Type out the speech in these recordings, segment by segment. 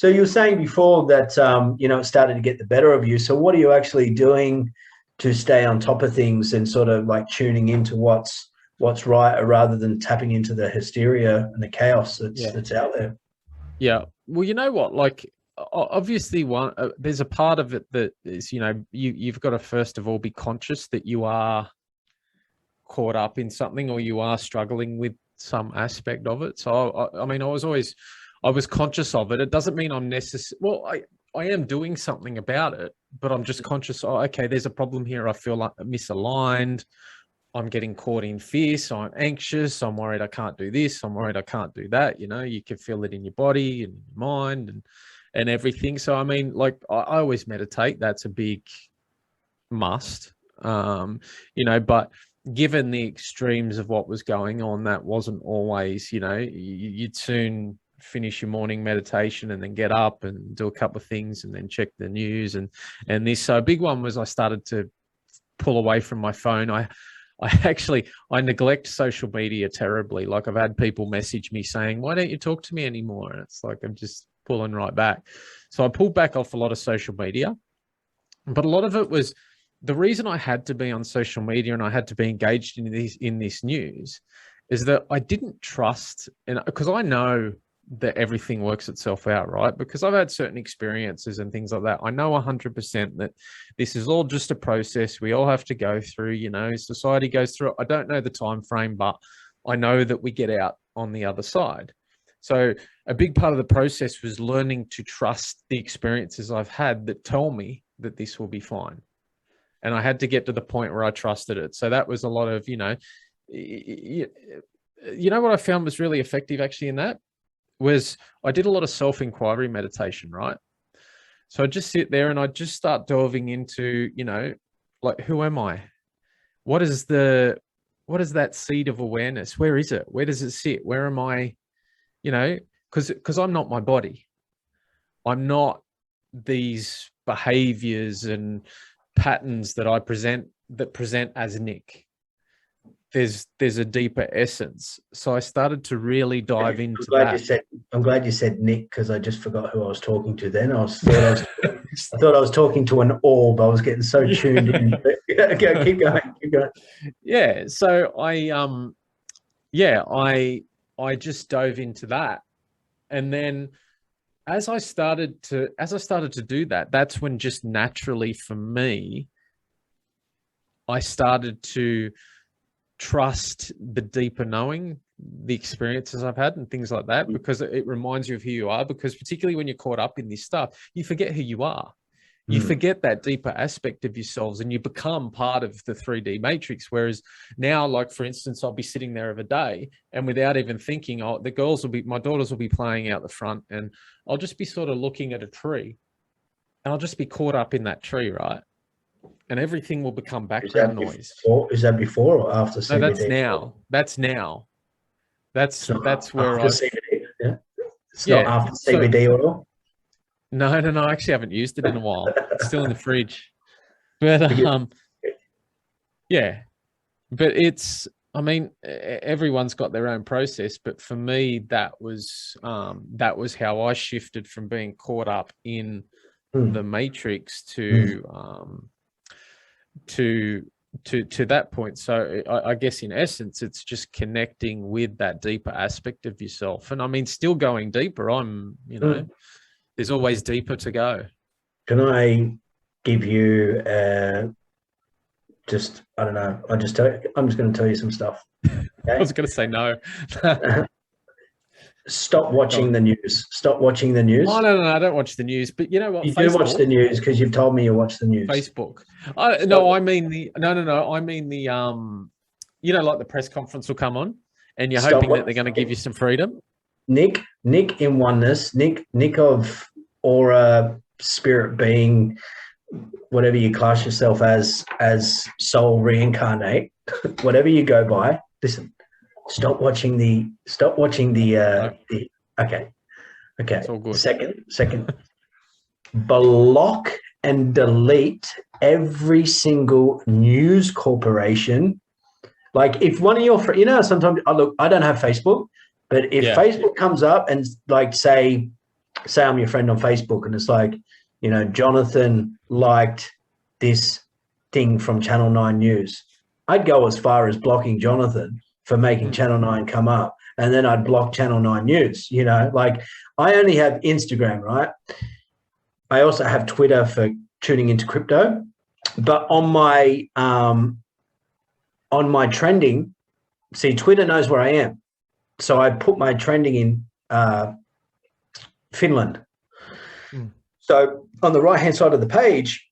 So you were saying before that, it started to get the better of you. So what are you actually doing to stay on top of things and sort of like tuning into what's right, rather than tapping into the hysteria and the chaos that's out there? Yeah. Well, you know what? Like, obviously, there's a part of it that is, you've got to first of all be conscious that you are caught up in something, or you are struggling with some aspect of it. So, I mean, I was conscious of it. It doesn't mean I'm I am doing something about it, but I'm just conscious. Oh, okay, there's a problem here. I feel like misaligned. I'm getting caught in fear, so I'm anxious. I'm worried I can't do this. I'm worried I can't do that. You can feel it in your body and your mind and everything. So, I mean, like, I always meditate. That's a big must, but given the extremes of what was going on, that wasn't always, you'd soon finish your morning meditation and then get up and do a couple of things and then check the news and this. So a big one was I started to pull away from my phone. I neglect social media terribly. Like, I've had people message me saying, why don't you talk to me anymore? And it's like, I'm just pulling right back. So I pulled back off a lot of social media, but a lot of it was the reason I had to be on social media and I had to be engaged in this news is that I didn't trust, and because I know that everything works itself out, right? Because I've had certain experiences and things like that. I know 100% that this is all just a process we all have to go through, society goes through it. I don't know the time frame, but I know that we get out on the other side. So a big part of the process was learning to trust the experiences I've had that tell me that this will be fine. And I had to get to the point where I trusted it. So that was a lot of, what I found was really effective actually in that was I did a lot of self-inquiry meditation, right? So I just sit there and I just start delving into, like, who am I? What is that seed of awareness? Where is it? Where does it sit? Where am I? Because I'm not my body. I'm not these behaviors and patterns that present as Nick. There's a deeper essence. So I started to really dive into that. I'm glad you said Nick, because I just forgot who I was talking to then. I thought I was talking to an orb. I was getting so tuned in. Keep going. Yeah. So I just dove into that. And then as I started to do that, that's when just naturally for me, I started to trust the deeper knowing, the experiences I've had and things like that, because it reminds you of who you are. Because particularly when you're caught up in this stuff, you forget who you are. You forget that deeper aspect of yourselves and you become part of the 3D matrix. Whereas now, like, for instance, I'll be sitting there of a day and without even thinking, my daughters will be playing out the front and I'll just be sort of looking at a tree and I'll just be caught up in that tree, right? And everything will become background noise. Is that before or after CBD? No, that's now. That's where after CBD, yeah? It's not after CBD oil? No. I actually haven't used it in a while. It's still in the fridge. But yeah. But everyone's got their own process. But for me, that was how I shifted from being caught up in the matrix to that point. So I guess in essence, it's just connecting with that deeper aspect of yourself. And I mean, still going deeper. There's always deeper to go. Can I give you I don't know. I'm just going to tell you some stuff. Okay? I was going to say no. Stop watching the news. Stop watching the news. Oh, no, I don't watch the news. But you know what? You do watch the news because you've told me you watch the news. Facebook. I mean the like the press conference will come on and you're hoping that they're going to give you some freedom. Nick in oneness, Nick of aura, spirit being, whatever you class yourself as soul reincarnate, whatever you go by. Listen, stop watching the okay. It's all good. Second, block and delete every single news corporation. Like, if one of your sometimes I don't have Facebook, but if Facebook comes up and, like, say, say I'm your friend on Facebook and it's like, you know, Jonathan liked this thing from Channel 9 News. I'd go as far as blocking Jonathan for making Channel 9 come up. And then I'd block Channel 9 News, you know, like I only have Instagram, right? I also have Twitter for tuning into crypto, but on my trending, see, Twitter knows where I am. So I put my trending in Finland. So on the right-hand side of the page,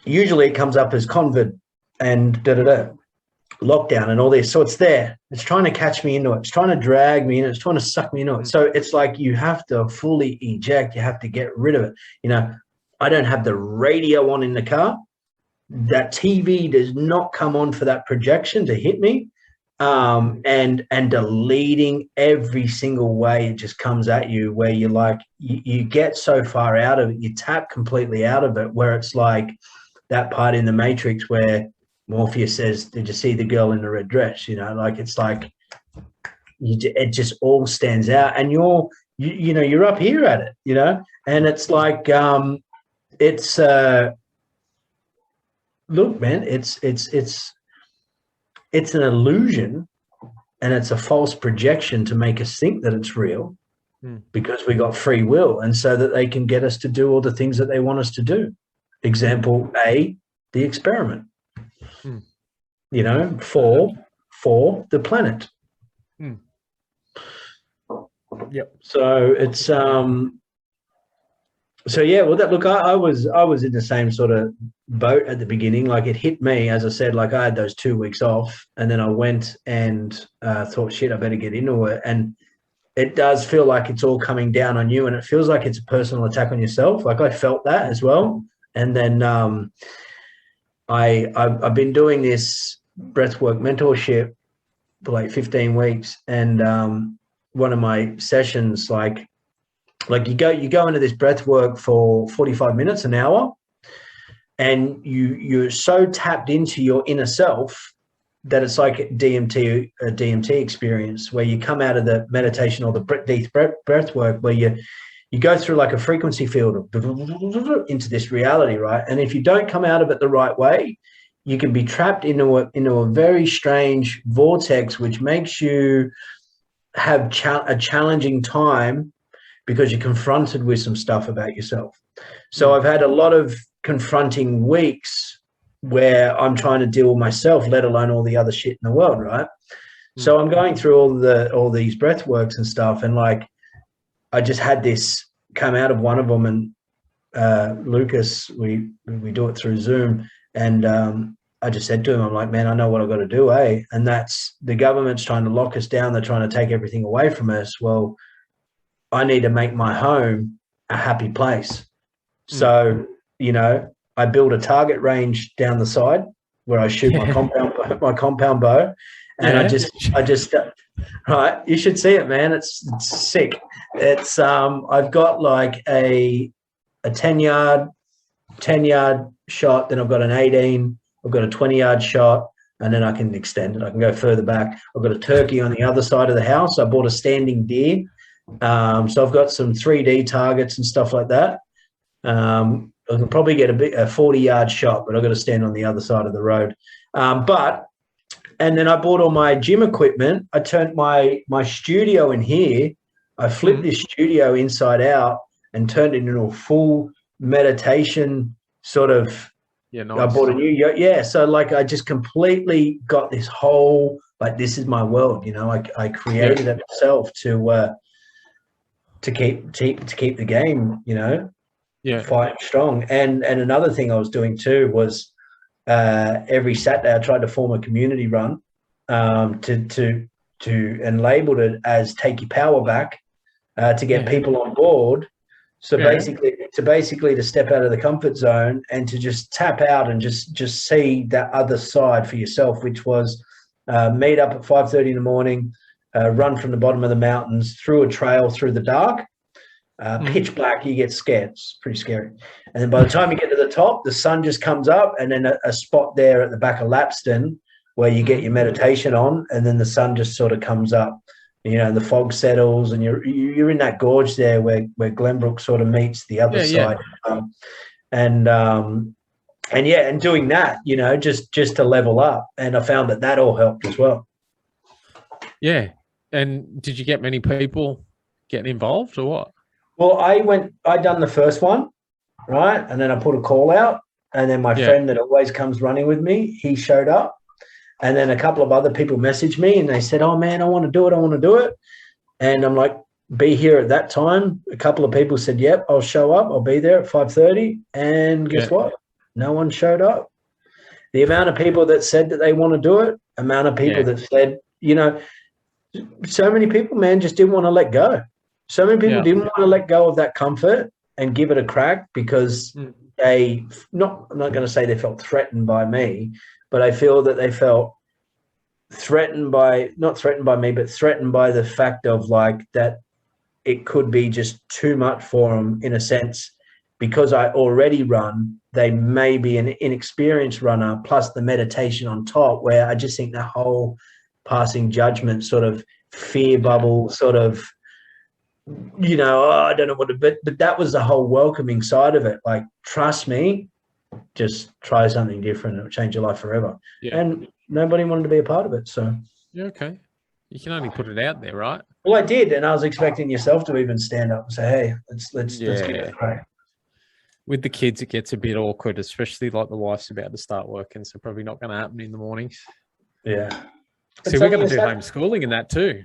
usually it comes up as convid and lockdown and all this. So it's there. It's trying to catch me into it. It's trying to drag me in. It's trying to suck me into it. So it's like you have to fully eject. You have to get rid of it. You know, I don't have the radio on in the car. That TV does not come on for that projection to hit me. And deleting every single way it just comes at you, where you're like, you get so far out of it, you tap completely out of it, where it's like that part in the Matrix where Morpheus says, "Did you see the girl in the red dress?" You know, like it's like it just all stands out, and you're up here at it, you know, and it's like it's look, man, it's an illusion and it's a false projection to make us think that it's real because we got free will, and so that they can get us to do all the things that they want us to do. Example A, the experiment, you know, for the planet. Yep. So it's so yeah, well, I was in the same sort of boat at the beginning. Like it hit me, as I said, like I had those 2 weeks off, and then I went and thought, shit, I better get into it. And it does feel like it's all coming down on you, and it feels like it's a personal attack on yourself. Like I felt that as well. And then I've been doing this breathwork mentorship for like 15 weeks, and one of my sessions, like you go into this breath work for 45 minutes, an hour, and you're so tapped into your inner self that it's like a DMT experience, where you come out of the meditation or the deep breath work, where you go through like a frequency field into this reality, right? And if you don't come out of it the right way, you can be trapped into a very strange vortex, which makes you have a challenging time, because you're confronted with some stuff about yourself. So I've had a lot of confronting weeks where I'm trying to deal with myself, let alone all the other shit in the world, right? So I'm going through all these breath works and stuff, and like I just had this come out of one of them, and Lucas, we do it through Zoom, and I just said to him, I'm like, man, I know what I've got to do, eh? And that's, the government's trying to lock us down. They're trying to take everything away from us. Well, I need to make my home a happy place. So, you know, I build a target range down the side where I shoot my compound bow, and I just right. You should see it, man. It's sick. It's I've got like a 10-yard shot. Then I've got an 18. I've got a 20-yard shot, and then I can extend it. I can go further back. I've got a turkey on the other side of the house. I bought a standing deer. So I've got some 3D targets and stuff like that. I can probably get a 40-yard shot, but I've got to stand on the other side of the road. And then I bought all my gym equipment. I turned my studio in here. I flipped this studio inside out and turned it into a full meditation sort of. Yeah, nice. I bought a new so like I just completely got this whole, like, this is my world, you know. I created it myself to keep the game, you know, fighting strong. And another thing I was doing too was every Saturday I tried to form a community run to and labeled it as Take Your Power Back, to get people on board. So basically to step out of the comfort zone and to just tap out and just see that other side for yourself, which was meet up at 5:30 in the morning, run from the bottom of the mountains through a trail through the dark, pitch black. You get scared. It's pretty scary. And then by the time you get to the top, the sun just comes up, and then a spot there at the back of Lapston where you get your meditation on, and then the sun just sort of comes up. You know, the fog settles, and you're in that gorge there where Glenbrook sort of meets the other side. And yeah, and doing that, you know, just to level up. And I found that all helped as well. Yeah. And did you get many people getting involved or what? Well, I done the first one, right? And then I put a call out, and then my friend that always comes running with me, he showed up. And then a couple of other people messaged me and they said, oh man, I want to do it. And I'm like, be here at that time. A couple of people said, yep, I'll show up. I'll be there at 5:30. And guess what? No one showed up. The amount of people that said that they want to do it, amount of people that said, you know, so many people, man, just didn't want to let go. So many people didn't want to let go of that comfort and give it a crack because I'm not going to say they felt threatened by me, but I feel that they felt not threatened by me, but threatened by the fact of like that it could be just too much for them in a sense, because I already run, they may be an inexperienced runner plus the meditation on top, where I just think the whole passing judgment sort of fear bubble sort of, you know, I don't know what, but that was the whole welcoming side of it. Like, trust me, just try something different. It'll change your life forever. Yeah. And nobody wanted to be a part of it. So yeah, okay. You can only put it out there, right? Well, I did, and I was expecting yourself to even stand up and say, "Hey, let's give it a try." With the kids, it gets a bit awkward, especially like the wife's about to start working, so probably not going to happen in the mornings. Yeah. So we're going to do homeschooling in that too.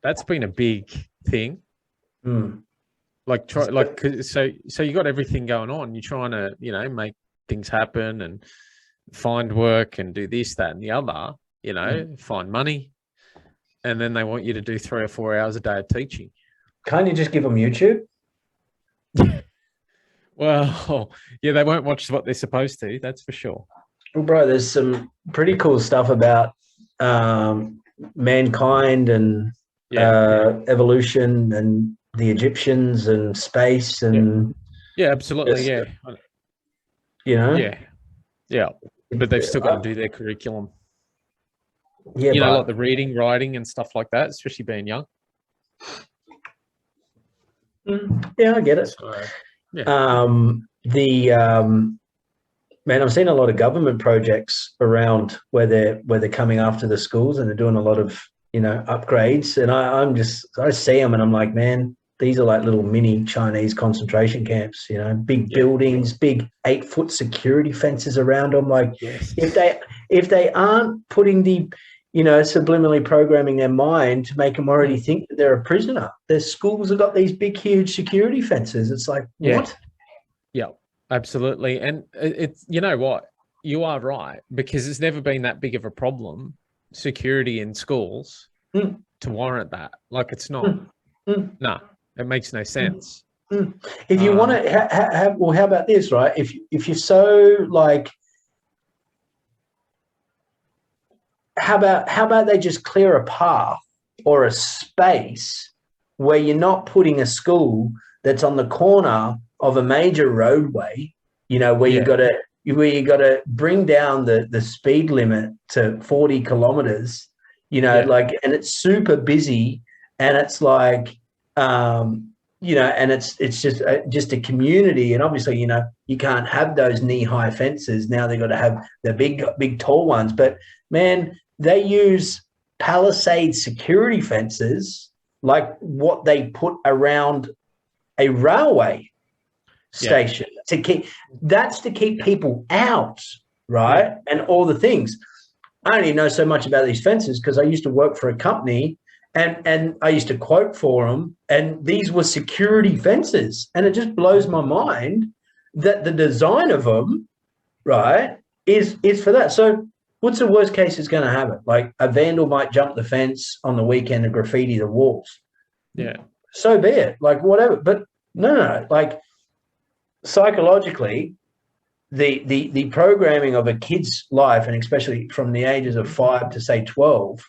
That's been a big thing. Like so you got everything going on. You're trying to, you know, make things happen and find work and do this, that, and the other. You know, find money, and then they want you to do 3 or 4 hours a day of teaching. Can't you just give them YouTube? Well, yeah, they won't watch what they're supposed to. That's for sure. Well, bro, there's some pretty cool stuff about mankind and evolution and the Egyptians and space and absolutely, you know, but they've still got to do their curriculum. Yeah, you know, like the reading, writing, and stuff like that, especially being young. Yeah, I get it. So, man, I've seen a lot of government projects around where they're coming after the schools and they're doing a lot of, you know, upgrades. And I see them and I'm like, man, these are like little mini Chinese concentration camps, you know, big buildings, big 8-foot security fences around them. Like if they aren't putting the, you know, subliminally programming their mind to make them already think that they're a prisoner, their schools have got these big, huge security fences. It's like, what? Yeah, absolutely. And it's, you know what, you are right, because it's never been that big of a problem, security in schools, to warrant that. Like, it's not. No, it makes no sense. If you want to have, well, how about this, right? If you're so like, how about they just clear a path or a space where you're not putting a school that's on the corner of a major roadway, you know, where you got to bring down the speed limit to 40 kilometers, you know, like, and it's super busy, and it's like, you know, and it's just a community, and obviously, you know, you can't have those knee-high fences now. They've got to have the big tall ones, but man, they use palisade security fences like what they put around a railway station to keep people out, right? And all the things. I don't even know so much about these fences because I used to work for a company and I used to quote for them, and these were security fences, and it just blows my mind that the design of them, right, is for that. So what's the worst case is going to happen? Like a vandal might jump the fence on the weekend and graffiti the walls. Yeah. So be it. Like whatever. But no. Like psychologically, the programming of a kid's life, and especially from the ages of 5 to say 12,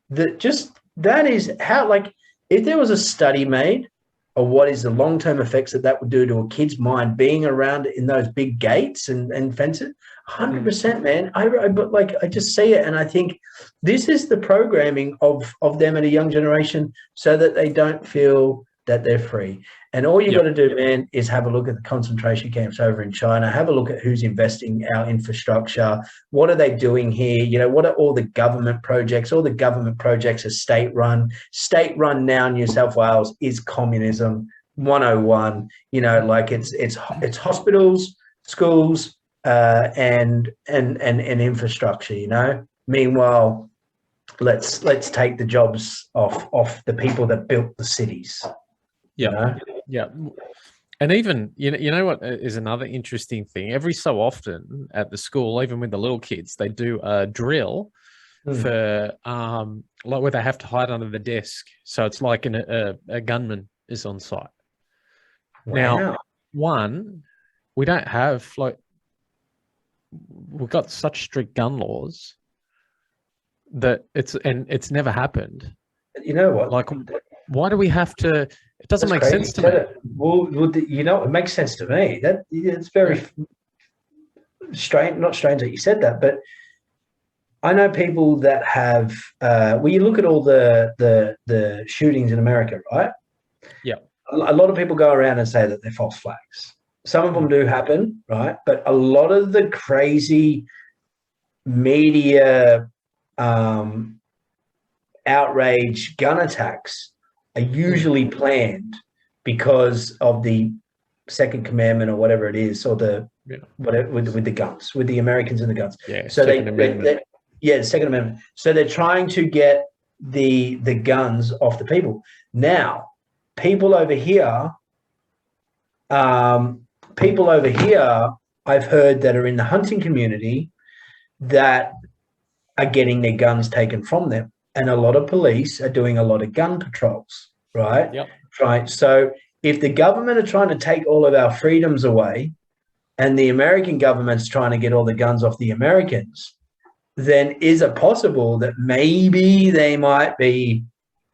that is how, like, if there was a study made of what is the long-term effects that would do to a kid's mind being around in those big gates and fences. 100%, man. I just see it, and I think this is the programming of them at a young generation, so that they don't feel that they're free. And all you got to do, man, is have a look at the concentration camps over in China. Have a look at who's investing our infrastructure. What are they doing here? You know, what are all the government projects? All the government projects are state-run. State-run now in New South Wales is communism 101. You know, like it's hospitals, schools, and infrastructure. You know. Meanwhile, let's take the jobs off the people that built the cities. Yeah. You know? Yeah. And even, you know what is another interesting thing? Every so often at the school, even with the little kids, they do a drill for like where they have to hide under the desk. So it's like a gunman is on site. Wow. Now, one, we don't have we've got such strict gun laws that it's never happened. You know what? Like, why do we have to? It doesn't make sense to me. Well, you know, it makes sense to me. It's very strange. Not strange that you said that, but I know people that have. Well, you look at all the shootings in America, right? Yeah. A lot of people go around and say that they're false flags. Some of them do happen, right? But a lot of the crazy media outrage gun attacks are usually planned because of the Second Commandment or whatever it is, or whatever with the guns, with the Americans and the guns. Yeah. So the Second Amendment. So they're trying to get the guns off the people. Now, people over here, I've heard that are in the hunting community that are getting their guns taken from them. And a lot of police are doing a lot of gun patrols, right? Yep. Right. So if the government are trying to take all of our freedoms away, and the American government's trying to get all the guns off the Americans, then is it possible that maybe they might be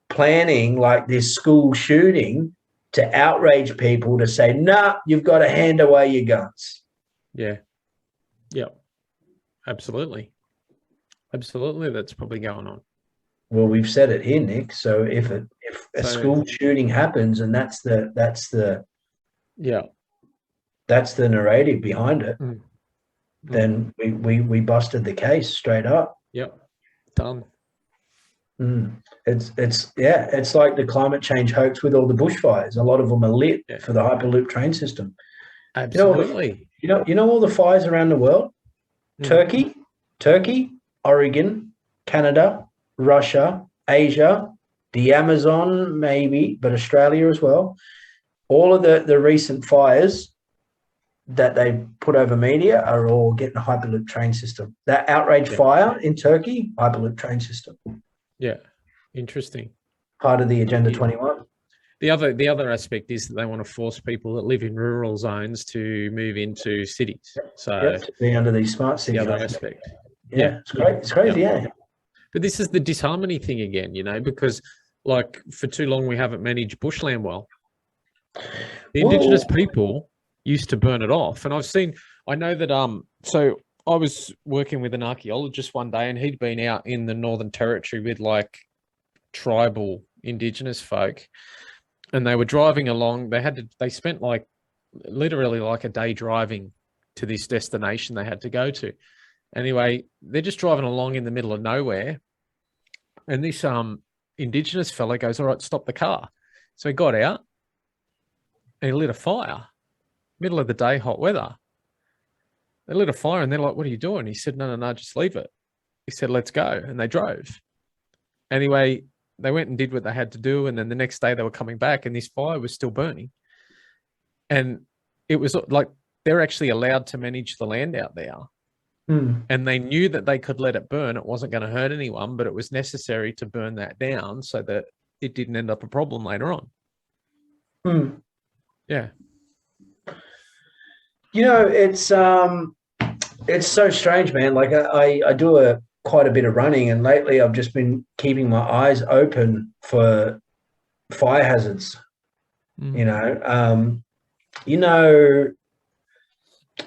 planning like this school shooting to outrage people to say, nah, you've got to hand away your guns? Yeah. Yeah. Absolutely. Absolutely. That's probably going on. Well, we've said it here, Nick. So if a school shooting happens, and that's the narrative behind it, then we busted the case straight up. Yep, done. It's like the climate change hoax with all the bushfires. A lot of them are lit for the Hyperloop train system. Absolutely. You know all the fires around the world. Turkey, Oregon, Canada, Russia, Asia, the Amazon maybe, but Australia as well. All of the recent fires that they put over media are all getting a Hyperloop train system. That outrage fire in Turkey, Hyperloop train system. Yeah, interesting. Part of the Agenda 21. The other aspect is that they want to force people that live in rural zones to move into cities. So to be under these smart cities. The other aspect. Yeah, it's great. It's crazy, yeah. But this is the disharmony thing again, you know, because like for too long we haven't managed bushland well. The Indigenous people used to burn it off, and I know that so I was working with an archaeologist one day, and he'd been out in the Northern Territory with like tribal Indigenous folk, and they were driving along. They spent like literally like a day driving to this destination they had to go to. Anyway, they're just driving along in the middle of nowhere, and this Indigenous fella goes, "All right, stop the car." So he got out and he lit a fire, middle of the day, hot weather. They lit a fire, and they're like, "What are you doing?" He said, No, just leave it." He said, "Let's go," and they drove. Anyway, they went and did what they had to do, and then the next day they were coming back, and this fire was still burning. And it was like they're actually allowed to manage the land out there. And they knew that they could let it burn. It wasn't going to hurt anyone, but it was necessary to burn that down so that it didn't end up a problem later on. Yeah. You know, it's so strange, man. Like I do quite a bit of running, and lately I've just been keeping my eyes open for fire hazards. You know, you know,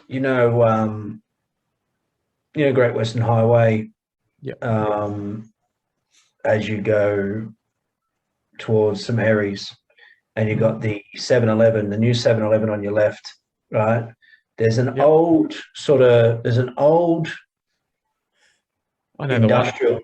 you know, Great Western Highway. Yeah. As you go towards St Mary's, and you got the 7-Eleven, the new 7-Eleven on your left, right? There's an old I know industrial. the one.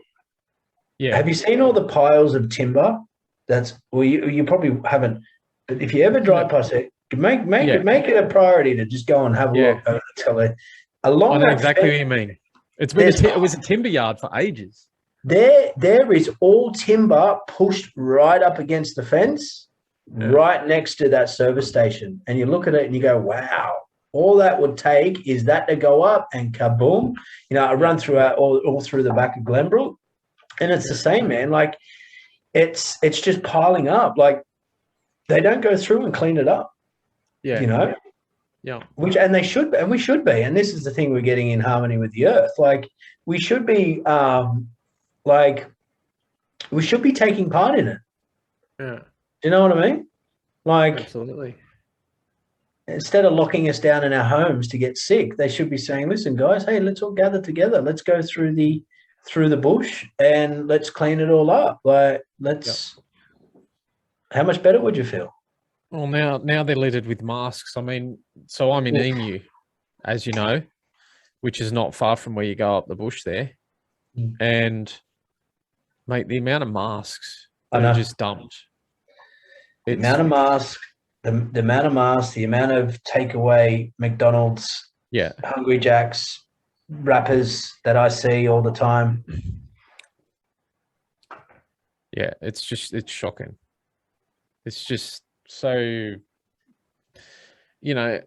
Yeah. Have you seen all the piles of timber? You probably haven't, but if you ever drive past it, make it a priority to just go and have a look. Tell it along. I know that exactly fence, what you mean. It's been it was a timber yard for ages. There is all timber pushed right up against the fence, right next to that service station. And you look at it and you go, wow, all that would take is that to go up and kaboom. You know, I run throughout all through the back of Glenbrook, and it's the same, man. Like it's just piling up. Like they don't go through and clean it up. Yeah. You know? Yeah. And we should be. And this is the thing, we're getting in harmony with the earth. Like we should be we should be taking part in it. Yeah. Do you know what I mean? Like, absolutely. Instead of locking us down in our homes to get sick, they should be saying, listen, guys, hey, let's all gather together. Let's go through the bush and let's clean it all up. Like, how much better would you feel? Well, now they're littered with masks. I mean, so I'm in Emu, as you know, which is not far from where you go up the bush there. And, mate, the amount of masks that are just dumped. The amount of masks, the amount of takeaway McDonald's, Hungry Jacks, wrappers that I see all the time. Yeah, it's shocking. It's just so, and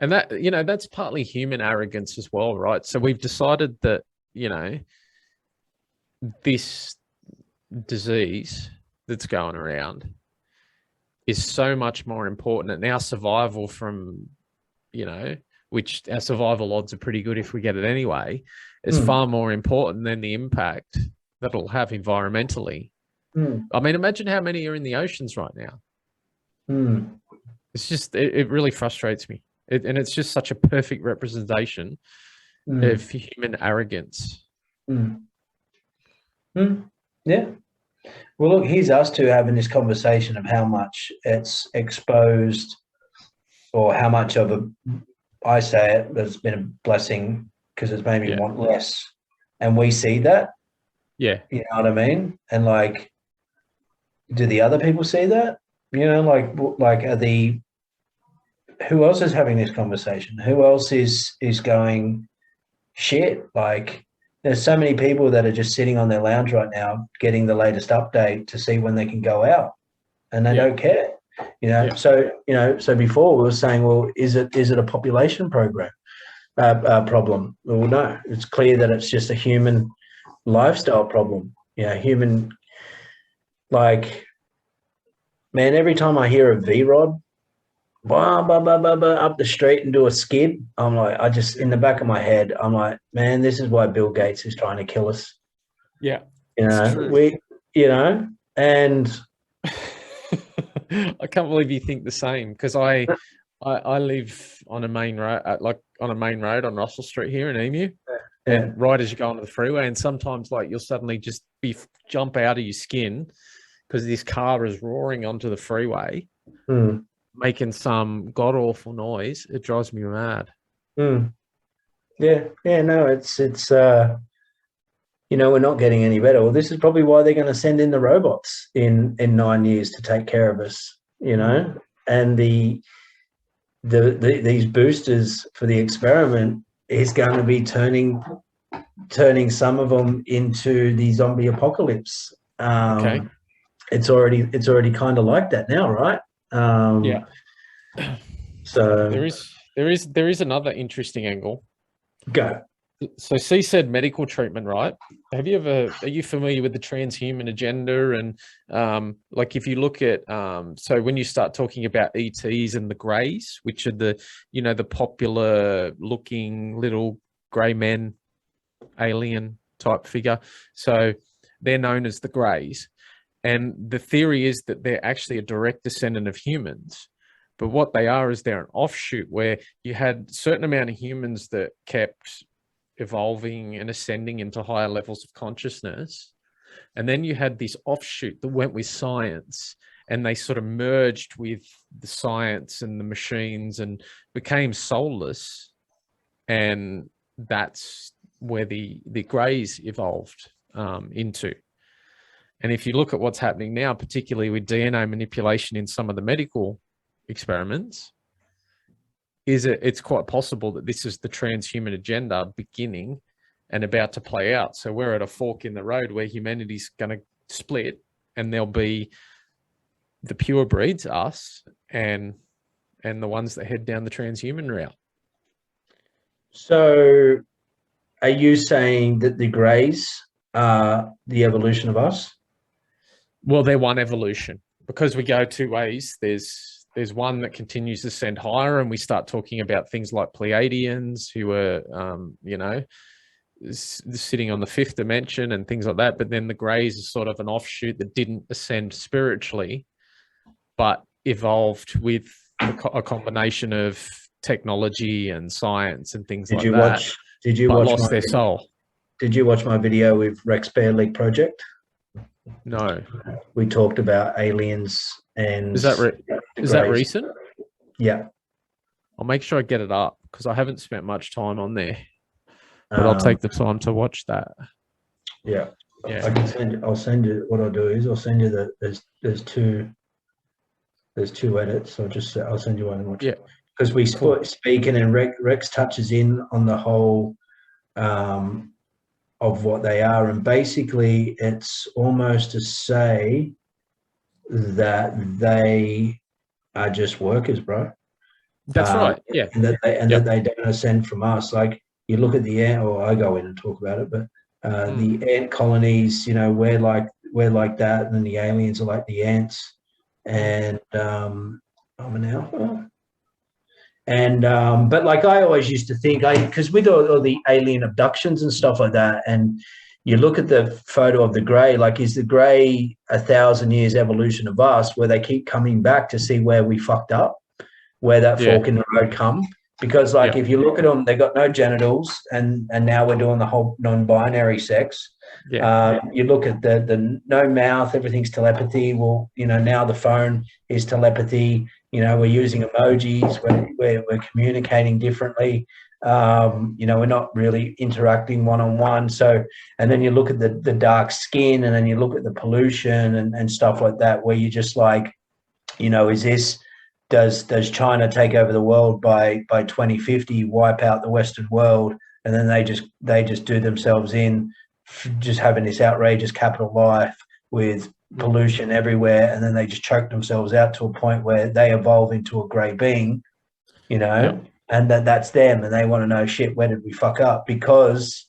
that, that's partly human arrogance as well, right? So we've decided that, this disease that's going around is so much more important, and our survival from, which our survival odds are pretty good if we get it anyway, is far more important than the impact that it'll have environmentally. I mean, imagine how many are in the oceans right now. It's just, it really frustrates me. And it's just such a perfect representation of human arrogance. Yeah. Well, look, here's us two having this conversation of how much it's exposed, or how much of I say it, that's been a blessing because it's made me want less. And we see that. Yeah. You know what I mean? And like, do the other people see that? Who else is having this conversation? Who else is going, shit, like, there's so many people that are just sitting on their lounge right now getting the latest update to see when they can go out, and they don't care. So before we were saying, well, is it a population problem? Well, no, it's clear that it's just a human lifestyle problem. Human, like, man, every time I hear a V-Rod up the street and do a skid, I'm like, in the back of my head, I'm like, man, this is why Bill Gates is trying to kill us. Yeah. And I can't believe you think the same, because I live on a main road, on Russell Street here in Emu, and right as you go onto the freeway, and sometimes like you'll suddenly just jump out of your skin because this car is roaring onto the freeway, making some god awful noise. It drives me mad. No, it's we're not getting any better. Well, this is probably why they're going to send in the robots in 9 years to take care of us, and these boosters for the experiment is going to be turning some of them into the zombie apocalypse. It's already kind of like that now, right? So there is another interesting angle. Go. So C said medical treatment, right? Are you familiar with the transhuman agenda? And like if you look at, so when you start talking about ETs and the greys, which are the popular looking little grey men, alien type figure. So they're known as the greys. And the theory is that they're actually a direct descendant of humans. But what they are is they're an offshoot where you had a certain amount of humans that kept evolving and ascending into higher levels of consciousness. And then you had this offshoot that went with science, and they sort of merged with the science and the machines and became soulless. And that's where the greys evolved into. And if you look at what's happening now, particularly with DNA manipulation in some of the medical experiments, it's quite possible that this is the transhuman agenda beginning and about to play out. So we're at a fork in the road where humanity's going to split, and there'll be the pure breeds, us, and the ones that head down the transhuman route. So are you saying that the greys are the evolution of us? Well, they're one evolution, because we go two ways. There's one that continues to ascend higher, and we start talking about things like Pleiadians, who are, you know, sitting on the fifth dimension and things like that. But then the greys is sort of an offshoot that didn't ascend spiritually, but evolved with a combination of technology and science and things like that. Did you but watch lost their soul? Did you watch my video with Rex Bear League Project? No. We talked about aliens and Is that recent? Yeah. I'll make sure I get it up, because I haven't spent much time on there. But I'll take the time to watch that. Yeah. Yeah. I can send you, I'll send you, what I'll do is I'll send you there's two edits. I'll send you one and watch it. Because we speak, and then Rex touches in on the whole of what they are. And basically it's almost to say that they are just workers, bro. That's right. Yeah. And that they don't ascend from us. Like, you look at the ant, or I go in and talk about it, but the ant colonies, you know, we're like that, and then the aliens are like the ants, and I'm an alpha. And but like, I always used to think, because with all the alien abductions and stuff like that, and you look at the photo of the grey, like, is the grey 1,000 years evolution of us, where they keep coming back to see where we fucked up, where that fork in the road come? Because like, if you look at them, they got no genitals, and now we're doing the whole non-binary sex. You look at the no mouth, everything's telepathy. Well, you know, now the phone is telepathy. You know, we're using emojis, we're communicating differently. You know, we're not really interacting one-on-one. So, and then you look at the dark skin, and then you look at the pollution and stuff like that, where you're just like, you know, is this, does China take over the world by 2050, wipe out the Western world, and then they just do themselves in, just having this outrageous capital life with pollution everywhere, and then they just choke themselves out to a point where they evolve into a grey being, you know, and that's them, and they want to know, shit, where did we fuck up? Because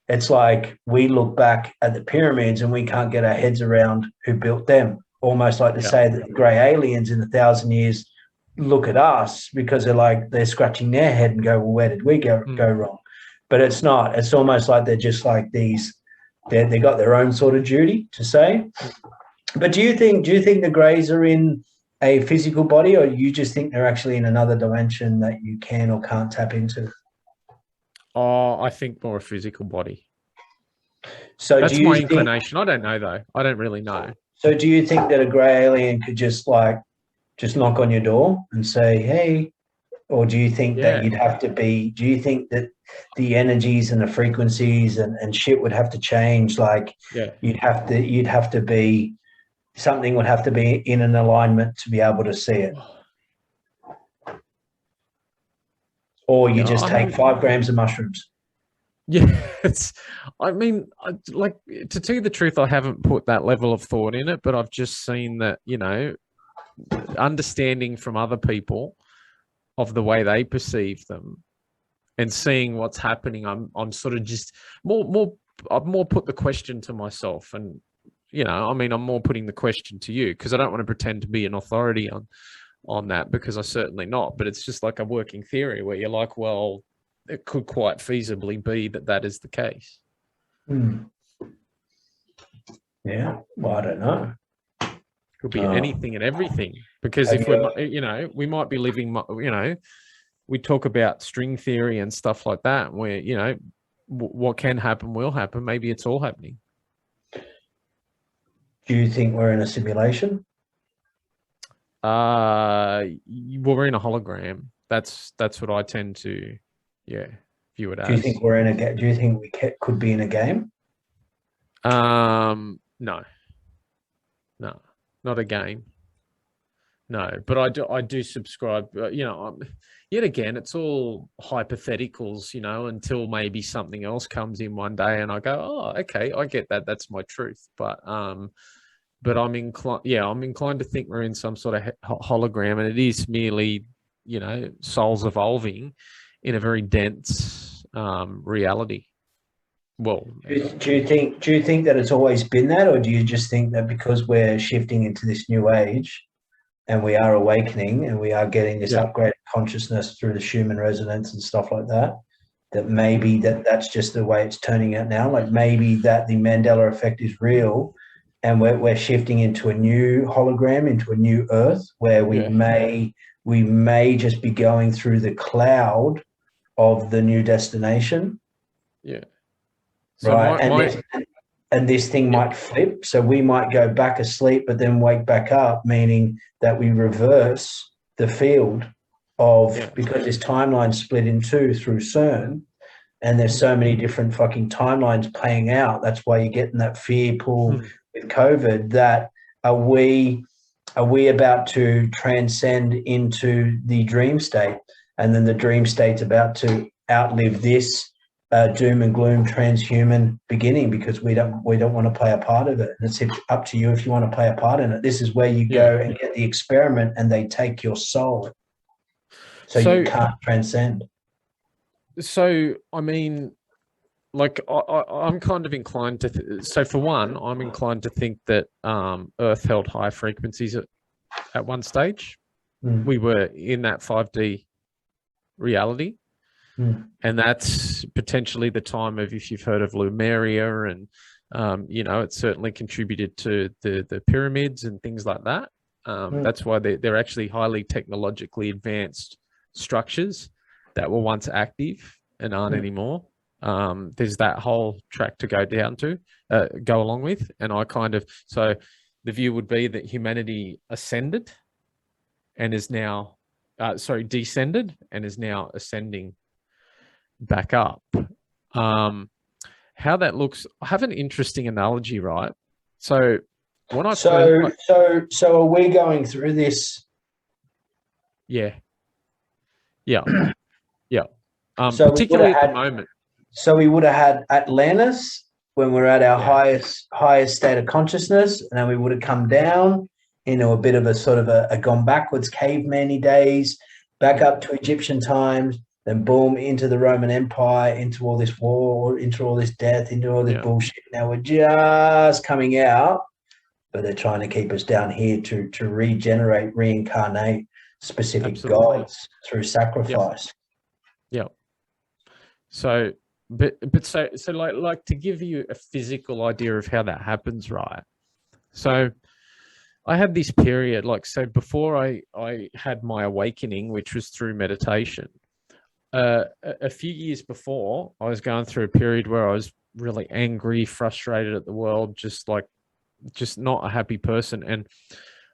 it's like, we look back at the pyramids and we can't get our heads around who built them. Almost like to say that the grey aliens in 1,000 years look at us, because they're scratching their head and go, well, where did we go wrong? But it's not. It's almost like they're just like these. They got their own sort of duty to say. But do you think the greys are in a physical body, or you just think they're actually in another dimension that you can or can't tap into? Oh, I think more a physical body. So that's my inclination. I don't know though. I don't really know. So do you think that a grey alien could just knock on your door and say, hey? Or do you think that you'd have to be, do you think that the energies and the frequencies and shit would have to change? Like, you'd have to be, something would have to be in an alignment to be able to see it. Or you just take 5 grams of mushrooms. Yeah, I mean, like, to tell you the truth, I haven't put that level of thought in it, but I've just seen that, you know, understanding from other people of the way they perceive them and seeing what's happening, I'm sort of just I've more put the question to myself, and, you know, I mean, I'm more putting the question to you, because I don't want to pretend to be an authority on that, because I'm certainly not. But it's just like a working theory where you're like, well, it could quite feasibly be that is the case. Yeah. Well, I don't know. Could be Uh, anything and everything. Because have if you, we're, you know, we might be living, you know, we talk about string theory and stuff like that, where, you know, what can happen will happen. Maybe it's all happening. do you think we're in a simulation? We're in a hologram. That's what I tend to, yeah, view it Do you as. think we're in a? Do you think we could be in a game? No, no, not a game. No, but I do subscribe. You know, yet again, it's all hypotheticals. You know, until maybe something else comes in one day, and I go, oh, okay, I get that. That's my truth. But I'm inclined, yeah, I'm inclined to think we're in some sort of hologram, and it is merely, you know, souls evolving in a very dense reality. Well, Do you think that it's always been that, or do you just think that because we're shifting into this new age and we are awakening and we are getting this yeah, upgraded consciousness through the Schumann resonance and stuff like that, that maybe that's just the way it's turning out now? Like maybe that the Mandela effect is real and we're shifting into a new hologram, into a new Earth where yeah, we may just be going through the cloud of the new destination, yeah. So right? my And this thing yeah, might flip. So we might go back asleep, but then wake back up, meaning that we reverse the field of, yeah, because this timeline split in two through CERN, and there's so many different fucking timelines playing out. That's why you're getting that fear pull hmm, with COVID. That are we about to transcend into the dream state, and then the dream state's about to outlive this doom and gloom transhuman beginning, because we don't want to play a part of it. And it's up to you if you want to play a part in it. This is where you yeah. go and get the experiment, and they take your soul, so you So can't transcend. I mean, like I'm kind of inclined to. So for one, I'm inclined to think that Earth held high frequencies at one stage. Mm, We were in that 5D reality. mm, And that's potentially the time of, if you've heard of Lemuria, and you know, it certainly contributed to the pyramids and things like that. mm, That's why they're actually highly technologically advanced structures that were once active and aren't mm. anymore. There's that whole track to go along with, and I kind of, so the view would be that humanity ascended and is now, descended and is now ascending back up. Um, how that looks, I have an interesting analogy, right? So when I first, So are we going through this? yeah, yeah, yeah. So we would Particularly have at the had. moment, So we would have had Atlantis when we're at our yeah, highest state of consciousness, and then we would have come down into a bit of a sort of a gone backwards caveman days, back yeah, up to Egyptian times, then boom into the Roman Empire, into all this war, into all this death, into all this yeah, bullshit. Now we're just coming out, but they're trying to keep us down here to regenerate, reincarnate specific absolutely, gods through yeah, sacrifice. yeah. So, so like to give you a physical idea of how that happens, right? So I had this period, like, so before I had my awakening, which was through meditation. A few years before, I was going through a period where I was really angry, frustrated at the world, just not a happy person. And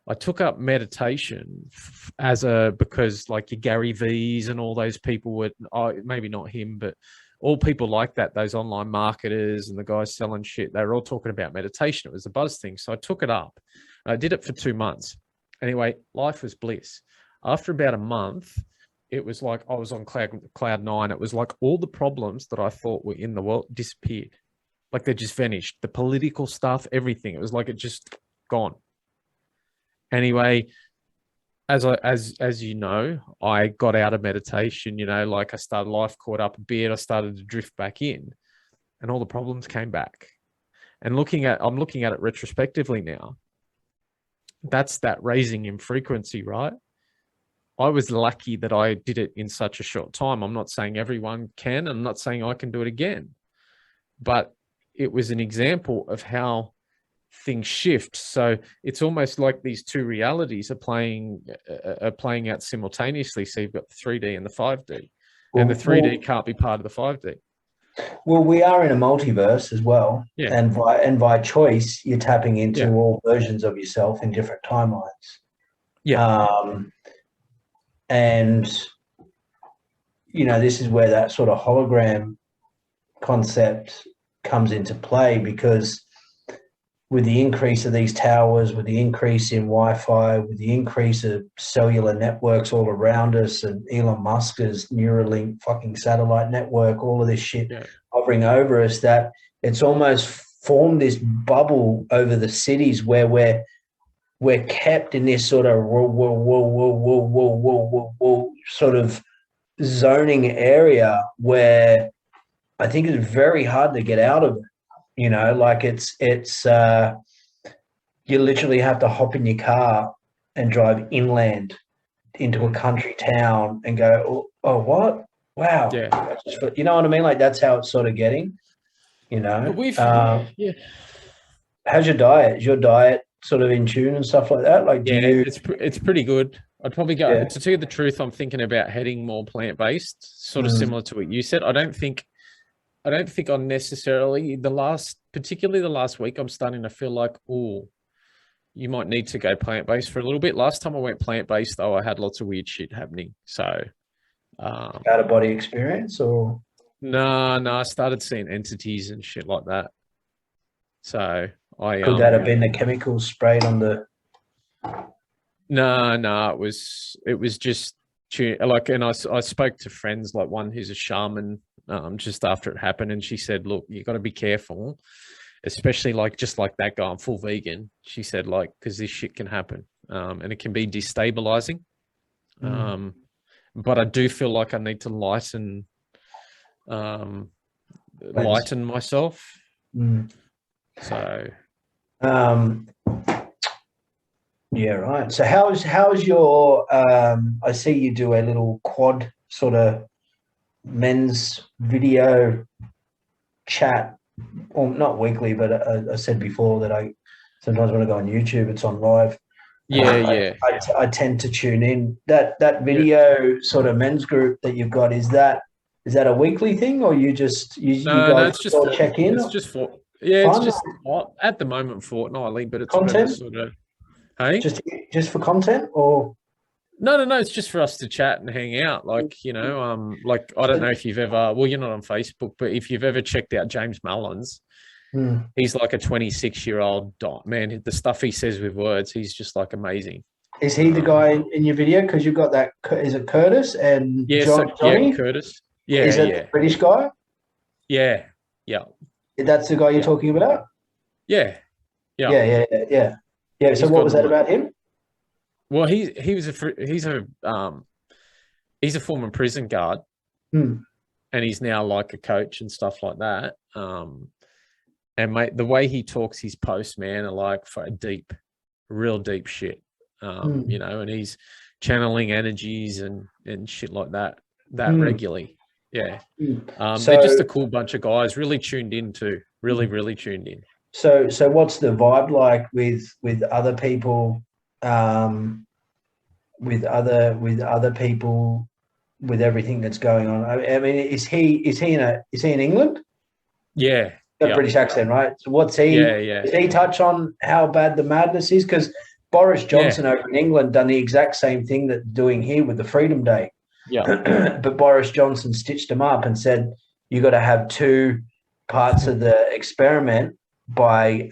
I took up meditation because like your Gary V's and all those people were, maybe not him, but all people like that, those online marketers and the guys selling shit, they were all talking about meditation. It was a buzz thing. So I took it up. I did it for 2 months. Anyway, life was bliss. After about a month, it was like I was on cloud nine. It was like all the problems that I thought were in the world disappeared. Like they just vanished. The political stuff, everything. It was like it just gone. Anyway, as you know, I got out of meditation, you know, like I started, life caught up a bit. I started to drift back in, and all the problems came back. And I'm looking at it retrospectively now. That's that raising in frequency, right? I was lucky that I did it in such a short time. I'm not saying everyone can. I'm not saying I can do it again, but it was an example of how things shift. So it's almost like these two realities are playing out simultaneously. So you've got the 3D and the 5D, and the 3D can't be part of the 5D. Well, we are in a multiverse as well, Yeah. and by choice, you're tapping into all versions of yourself in different timelines. Yeah. And this is where that sort of hologram concept comes into play, because with the increase of these towers, with the increase in Wi-Fi, with the increase of cellular networks all around us, and Elon Musk's Neuralink fucking satellite network, all of this shit hovering over us, that it's almost formed this bubble over the cities where we're kept in this sort of sort of zoning area where I think it's very hard to get out of it. Like it's you literally have to hop in your car and drive inland into a country town and go, oh what? Wow. Yeah. You know what I mean? Like, that's how it's sort of getting, How's your diet? Is your diet sort of in tune and stuff like that? Like, it's pretty good. I'd probably go, to tell you the truth, I'm thinking about heading more plant-based, sort of similar to what you said. I don't think I'm necessarily, particularly the last week, I'm starting to feel like, you might need to go plant-based for a little bit. Last time I went plant-based, though, I had lots of weird shit happening. So, out-of-body experience, or? No, I started seeing entities and shit like that. So could that have been the chemicals sprayed on the? No, it was just like, and I spoke to friends, like one who's a shaman, just after it happened, and she said, look, you got to be careful, especially just like that guy, I'm full vegan. She said, like, because this shit can happen, and it can be destabilizing. But I do feel like I need to lighten myself. So yeah, right. So how's your I see you do a little quad sort of men's video chat, or not weekly, but I said before that I sometimes when I go on YouTube, it's on live. I tend to tune in. That video sort of men's group that you've got, is that a weekly thing, or you guys it's just check in? It's just for it's just at the moment fortnightly, but it's content sort of, hey, just for content, or no, it's just for us to chat and hang out, like, like, I don't know if you've ever, well, you're not on Facebook, but if you've ever checked out James Mullins, he's like a 26-year-old man. The stuff he says with words, he's just like amazing. Is he the guy in your video? Because you've got that, is it Curtis and Johnny? Yeah, Curtis. Yeah, is it the British guy? Yeah. That's the guy you're talking about? Yeah. So what was that about him? Well, he's a former prison guard, and he's now like a coach and stuff like that. And mate, the way he talks, his posts, man, are like for real deep shit. And he's channeling energies and shit like that regularly. Yeah. They're just a cool bunch of guys, really tuned in too. Really tuned in. So what's the vibe like with other people, with other people, with everything that's going on? I mean, is he in England? Yeah. Got a British accent, right? So what's he? Yeah. Does he touch on how bad the madness is? Because Boris Johnson over in England done the exact same thing that they're doing here with the Freedom Day. Yeah. But Boris Johnson stitched them up and said, you got to have two parts of the experiment by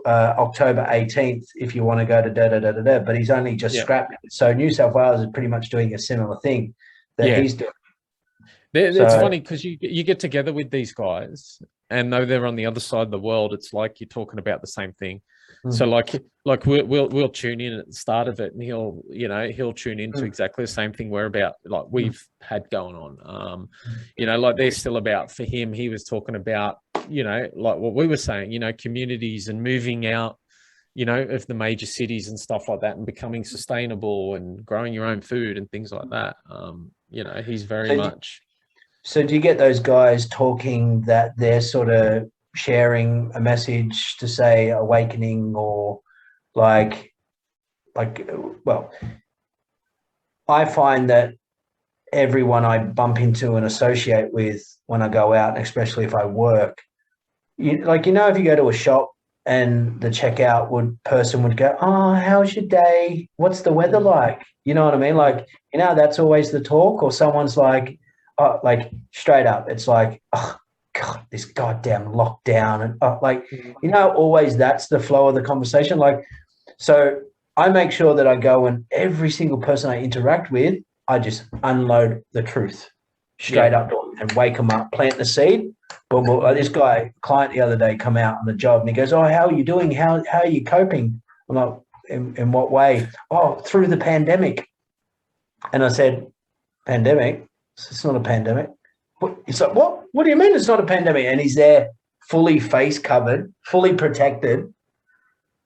October 18th if you want to go to da-da-da-da-da. But he's only just scrapped it. So New South Wales is pretty much doing a similar thing that he's doing. It's funny because you get together with these guys, and though they're on the other side of the world, it's like you're talking about the same thing. So like we'll tune in at the start of it, and he'll tune into exactly the same thing we're about, like we've had going on. Like they're still about, for him, he was talking about, like what we were saying, communities and moving out, of the major cities and stuff like that, and becoming sustainable and growing your own food and things like that. He's very much. So do you get those guys talking that they're sort of sharing a message to say awakening or like, well, I find that everyone I bump into and associate with when I go out, and especially if I work, if you go to a shop and the checkout person would go, "Oh, how's your day? What's the weather like?" You know what I mean? Like, that's always the talk. Or someone's like, oh, like straight up, it's like, "Oh God, this goddamn lockdown," and always that's the flow of the conversation. Like, so I make sure that I go and every single person I interact with, I just unload the truth straight up to them and wake them up, plant the seed. Boom, boom. Like this client the other day come out on the job and he goes, "Oh, how are you doing? How are you coping?" I'm like, in what way? "Oh, through the pandemic." And I said, "Pandemic? It's not a pandemic." He's like, "What? What do you mean it's not a pandemic?" And he's there fully face covered, fully protected,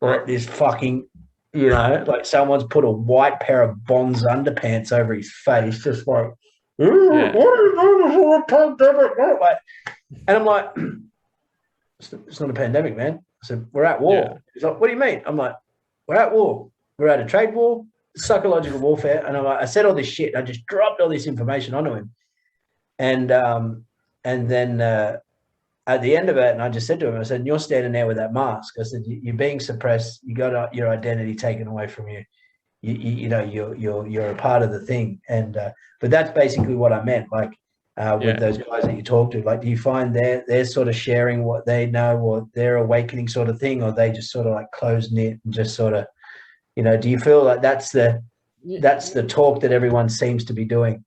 like this fucking, like someone's put a white pair of Bonds underpants over his face, just like, "What are you doing before a pandemic?" And I'm like, it's not a pandemic, man. I said, "We're at war." Yeah. He's like, "What do you mean?" I'm like, "We're at war. We're at a trade war, psychological warfare." And I said all this shit. I just dropped all this information onto him. And then at the end of it, and I just said to him, I said, "You're standing there with that mask." I said, "You're being suppressed. You got your identity taken away from you. You're a part of the thing." And but that's basically what I meant. Like, with those guys that you talk to, like, do you find they're sort of sharing what they know or their awakening sort of thing, or they just sort of like close knit and just sort of, do you feel like that's the talk that everyone seems to be doing?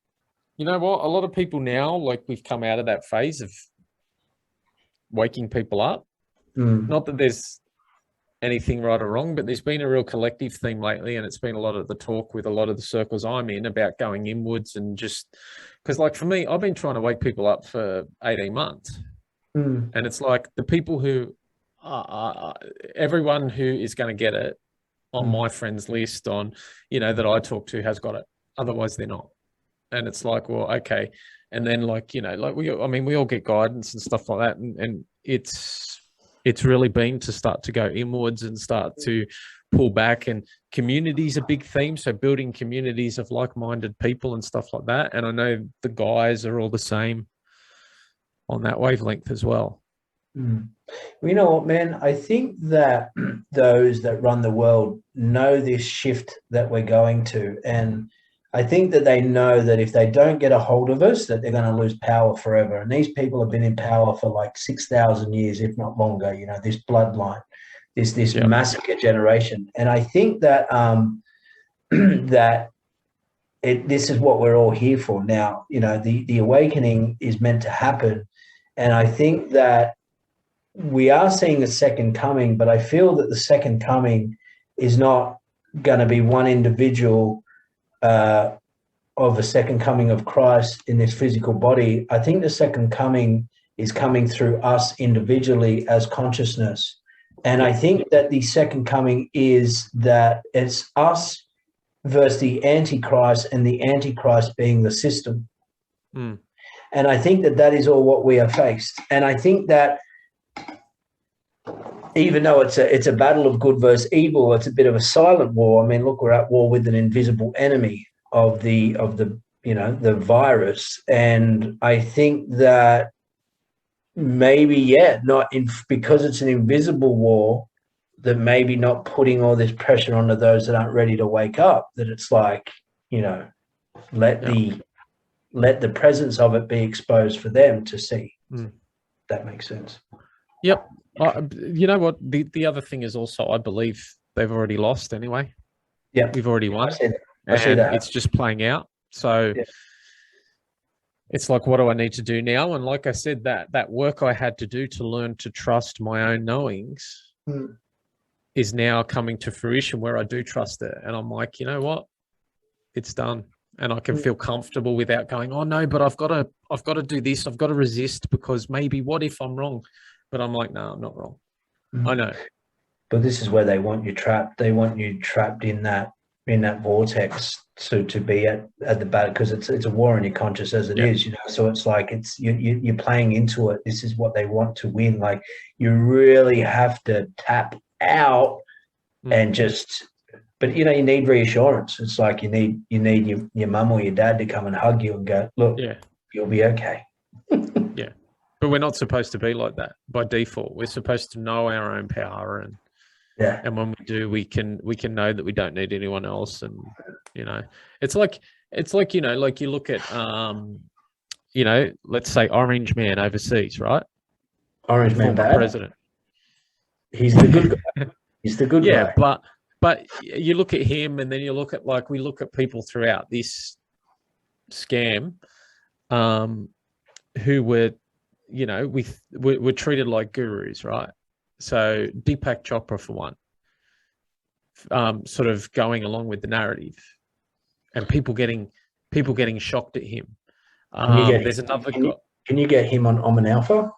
You know what? A lot of people now, like, we've come out of that phase of waking people up. Not that there's anything right or wrong, but there's been a real collective theme lately, and it's been a lot of the talk with a lot of the circles I'm in about going inwards, and just because, like, for me, I've been trying to wake people up for 18 months. And it's like the people who everyone who is going to get it on my friends list on, that I talk to has got it. Otherwise they're not. And it's like, well, okay. And then, like, we all get guidance and stuff like that. And it's really been to start to go inwards and start to pull back, and community is a big theme. So building communities of like-minded people and stuff like that. And I know the guys are all the same on that wavelength as well. Well, you know what, man? I think that those that run the world know this shift that we're going to. And I think that they know that if they don't get a hold of us, that they're going to lose power forever. And these people have been in power for like 6,000 years, if not longer, this bloodline, this massacre generation. And I think that this is what we're all here for now. The awakening is meant to happen. And I think that we are seeing a second coming, but I feel that the second coming is not going to be one individual of a second coming of Christ in this physical body. I think the second coming is coming through us individually as consciousness. And I think that the second coming is that it's us versus the Antichrist, and the Antichrist being the system. And I think that is all what we are faced. And I think that even though it's a battle of good versus evil, it's a bit of a silent war. I mean, look, we're at war with an invisible enemy of the virus. And I think that maybe, because it's an invisible war, that maybe not putting all this pressure onto those that aren't ready to wake up, that it's like, let the presence of it be exposed for them to see. That makes sense. Yep. You know what? The other thing is also, I believe they've already lost anyway. Yeah. We've already won. I see that. It's just playing out. So it's like, what do I need to do now? And like I said, that work I had to do to learn to trust my own knowings is now coming to fruition, where I do trust it. And I'm like, you know what? It's done. And I can feel comfortable without going, oh no, but I've got to do this. I've got to resist, because maybe what if I'm wrong? But I'm like, no, I'm not wrong. I know. But this is where they want you trapped. They want you trapped in that in that vortex to be at the battle, because it's a war on your conscience as it Yeah. is, you know. So it's like you're playing into it. This is what they want to win. Like, you really have to tap out and just. But you know, you need reassurance. It's like you need your mum or your dad to come and hug you and go, look, Yeah. you'll be okay. Yeah. But we're not supposed to be like that by default. We're supposed to know our own power, and Yeah. when we do, we can know that we don't need anyone else. And you know, it's like you know, like you look at you know, let's say Orange Man overseas, right? Orange Man Former bad. president. He's the good guy. He's the good Yeah, guy. but you look at him, and then you look at, like, we look at people throughout this scam, who were, you know, we're treated like gurus, right? So Deepak Chopra, for one, sort of going along with the narrative, and people getting shocked at him. There's another guy. Can you get him on Alpha?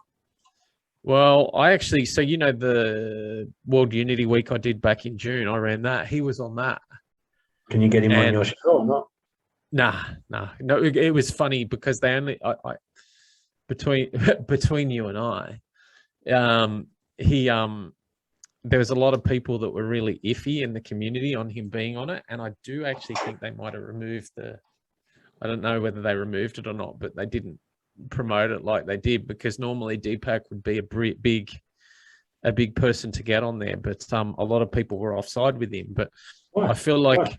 Well, I actually, so you know, the World Unity Week I did back in June, I ran that. He was on that. Can you get him on your show or not? Nah. No, it was funny because they only, I between you and I, there was a lot of people that were really iffy in the community on him being on it, and I do actually think they might have removed I don't know whether they removed it or not, but they didn't promote it like they did, because normally Deepak would be a big person to get on there, but a lot of people were offside with him. But Why? I feel like,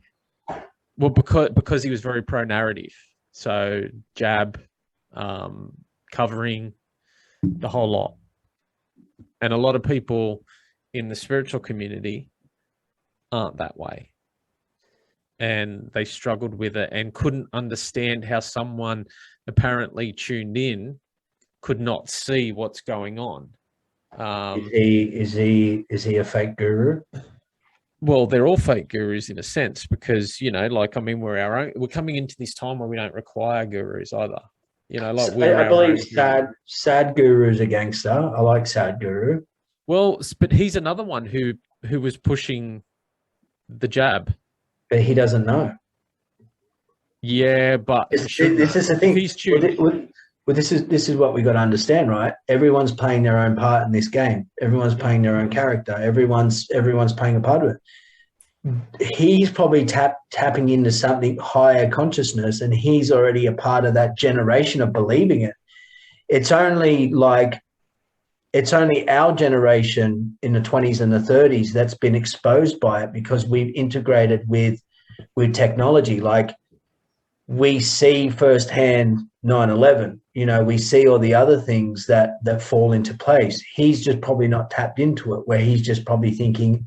well, because he was very pro narrative, so jab, covering, the whole lot, and a lot of people in the spiritual community aren't that way, and they struggled with it and couldn't understand how someone apparently tuned in could not see what's going on. Is he a fake guru? Well, they're all fake gurus in a sense, because, you know, like, I mean, we're coming into this time where we don't require gurus either. You know, like, I believe Sad Guru's a gangster. I like Sad Guru. Well, but he's another one who was pushing the jab. But he doesn't know. Yeah, but this is the thing. This is what we got to understand, right? Everyone's playing their own part in this game. Everyone's playing their own character. Everyone's playing a part of it. He's probably tapping into something higher consciousness, and he's already a part of that generation of believing it. It's only our generation in the 20s and the 30s that's been exposed by it, because we've integrated with technology. Like, we see firsthand 9/11, you know, we see all the other things that fall into place. He's just probably not tapped into it, where he's just probably thinking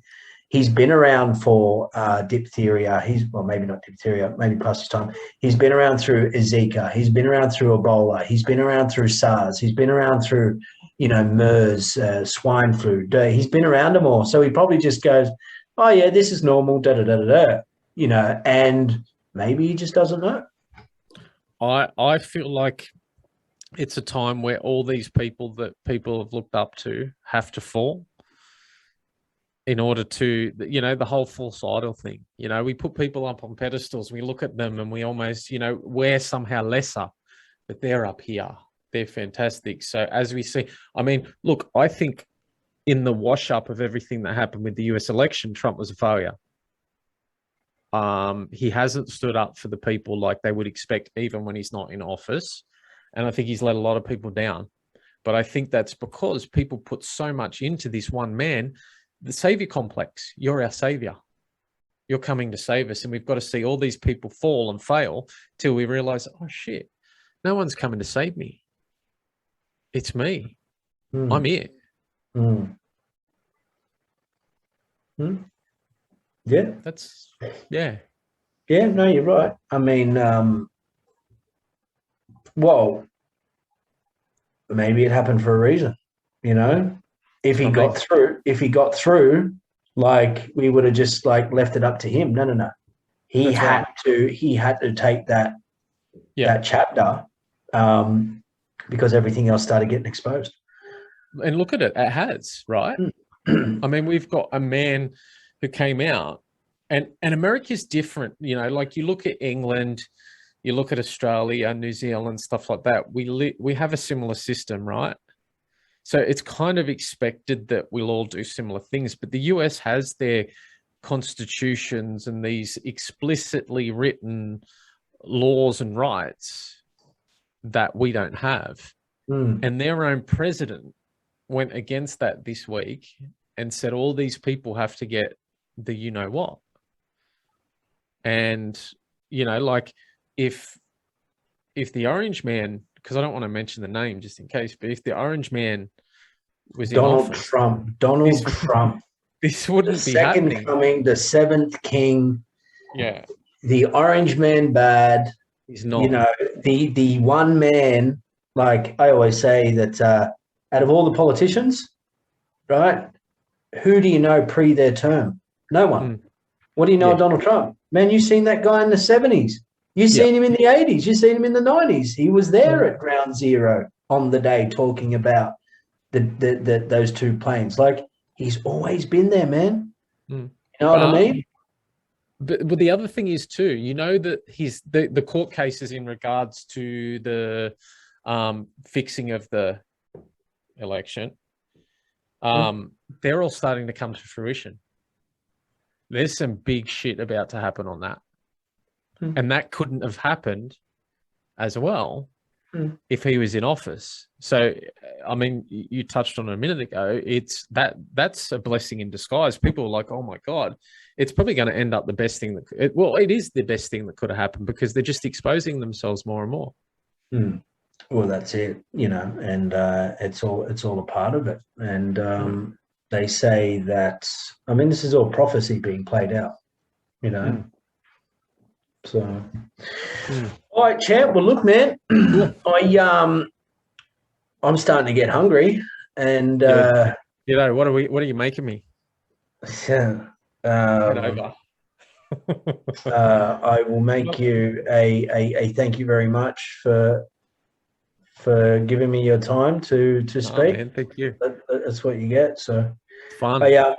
he's been around for diphtheria. Well, maybe not diphtheria, maybe past his time. He's been around through Zika. He's been around through Ebola. He's been around through SARS. He's been around through, you know, MERS, swine flu. He's been around them all. So he probably just goes, oh yeah, this is normal, you know, and maybe he just doesn't know. I feel like it's a time where all these people that people have looked up to have to fall in order to, you know, the whole false idol thing. You know, we put people up on pedestals, we look at them and we almost, you know, we're somehow lesser, but they're up here. They're fantastic. So as we see, I mean, look, I think in the wash up of everything that happened with the US election, Trump was a failure. He hasn't stood up for the people like they would expect, even when he's not in office. And I think he's let a lot of people down. But I think that's because people put so much into this one man, the savior complex. You're our savior. You're coming to save us. And we've got to see all these people fall and fail till we realize, oh shit, no one's coming to save me. It's me. I'm it. Yeah. Yeah, no, you're right. I mean, well, maybe it happened for a reason, you know. If he got through, like, we would have just like left it up to him. No. He had to take that chapter, because everything else started getting exposed. And look at it, it has, right? I mean, we've got a man who came out And America's different, you know, like you look at England, you look at Australia, New Zealand, stuff like that. We have a similar system, right? So it's kind of expected that we'll all do similar things, but the US has their constitutions and these explicitly written laws and rights that we don't have. And their own president went against that this week and said all these people have to get the you know what. And, you know, like if the orange man, because I don't want to mention the name just in case, but if the orange man was Donald in office, Trump, this wouldn't be second happening. coming, the seventh king. Yeah, The orange man bad. he's not. You know, the one man, like I always say that out of all the politicians, right, who do you know pre their term? No one. What do you know of Donald Trump? Man, you've seen that guy in the 70s. You've seen him in the 80s. You've seen him in the 90s. He was there at ground zero on the day talking about those two planes. Like, he's always been there, man. You know what I mean? But the other thing is too, you know, that the court cases in regards to the fixing of the election, they're all starting to come to fruition. There's some big shit about to happen on that. And that couldn't have happened as well if he was in office. So, I mean, you touched on it a minute ago. It's that's a blessing in disguise. People are like, oh my God, it's probably going to end up the best thing it is the best thing that could have happened because they're just exposing themselves more and more. Well, that's it, you know, and it's all a part of it. And they say that, I mean, this is all prophecy being played out, you know. So, all right, champ. Well, look, man, I'm starting to get hungry, and you know, what are you making me? Yeah, I will make you a thank you very much for giving me your time to speak. Oh, man, thank you. That's what you get. So fun. I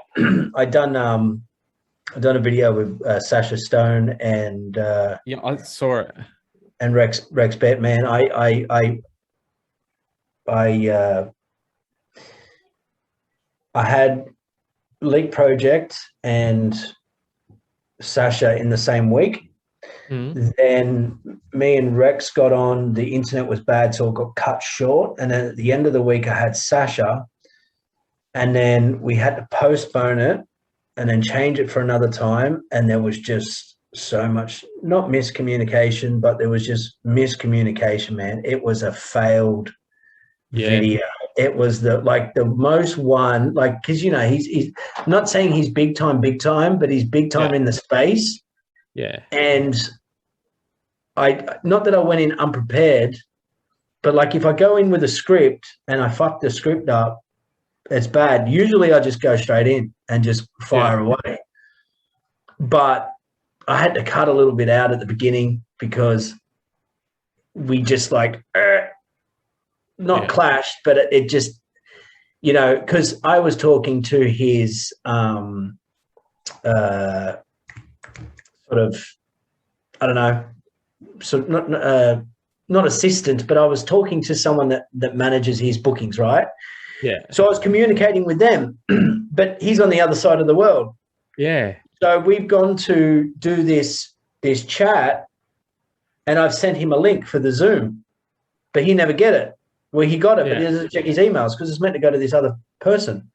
done a video with Sasha Stone and yeah, I saw it. And Rex Bet, man. I had Leak Project and Sasha in the same week. Then me and Rex got on, the internet was bad, so it got cut short. And then at the end of the week, I had Sasha, and then we had to postpone it and then change it for another time. And there was just so much, not miscommunication, but there was just miscommunication, man. It was a failed video. It was the most one, like, because, you know, he's not saying he's big time, but he's big time in the space. Yeah. And not that I went in unprepared, but like if I go in with a script and I fuck the script up, it's bad. Usually I just go straight in and just fire away. But I had to cut a little bit out at the beginning because we just not clashed, but it just, you know, because I was talking to his sort of, I don't know, so not assistant, but I was talking to someone that manages his bookings, right? Yeah. So I was communicating with them, but he's on the other side of the world. Yeah. So we've gone to do this chat, and I've sent him a link for the Zoom, but he never get it. Well, he got it, but he doesn't check his emails because it's meant to go to this other person.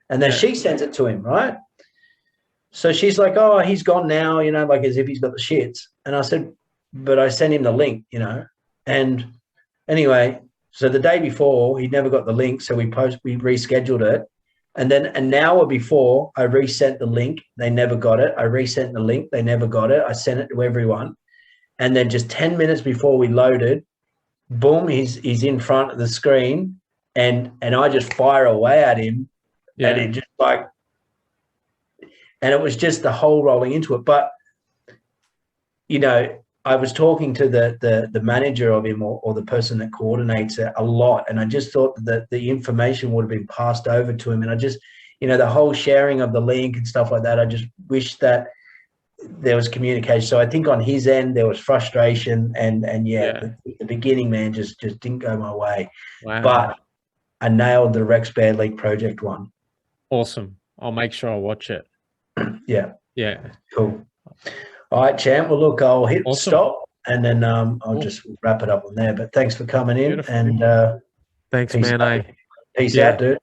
And then she sends it to him, right? So she's like, oh, he's gone now, you know, like as if he's got the shits. And I said, but I sent him the link, you know. And anyway, so the day before, he never got the link, so we rescheduled it. And then an hour before, I resent the link. They never got it. I resent the link. They never got it. I sent it to everyone. And then just 10 minutes before we loaded, boom, he's in front of the screen, and I just fire away at him. Yeah. And it just and it was just the whole rolling into it. But, you know, I was talking to the manager of him or the person that coordinates it a lot, and I just thought that the information would have been passed over to him. And I just, you know, the whole sharing of the link and stuff like that, I just wish that there was communication. So I think on his end there was frustration, and Yeah. the beginning, man, just didn't go my way. Wow. But I nailed the Rex Bear League project one. Awesome. I'll make sure I watch it. Yeah. Yeah. Cool. All right, champ. Well, look, I'll hit Awesome. stop, and then I'll Cool. just wrap it up on there. But thanks for coming in. Beautiful. And Thanks, peace man. out. Peace Yeah. out, dude.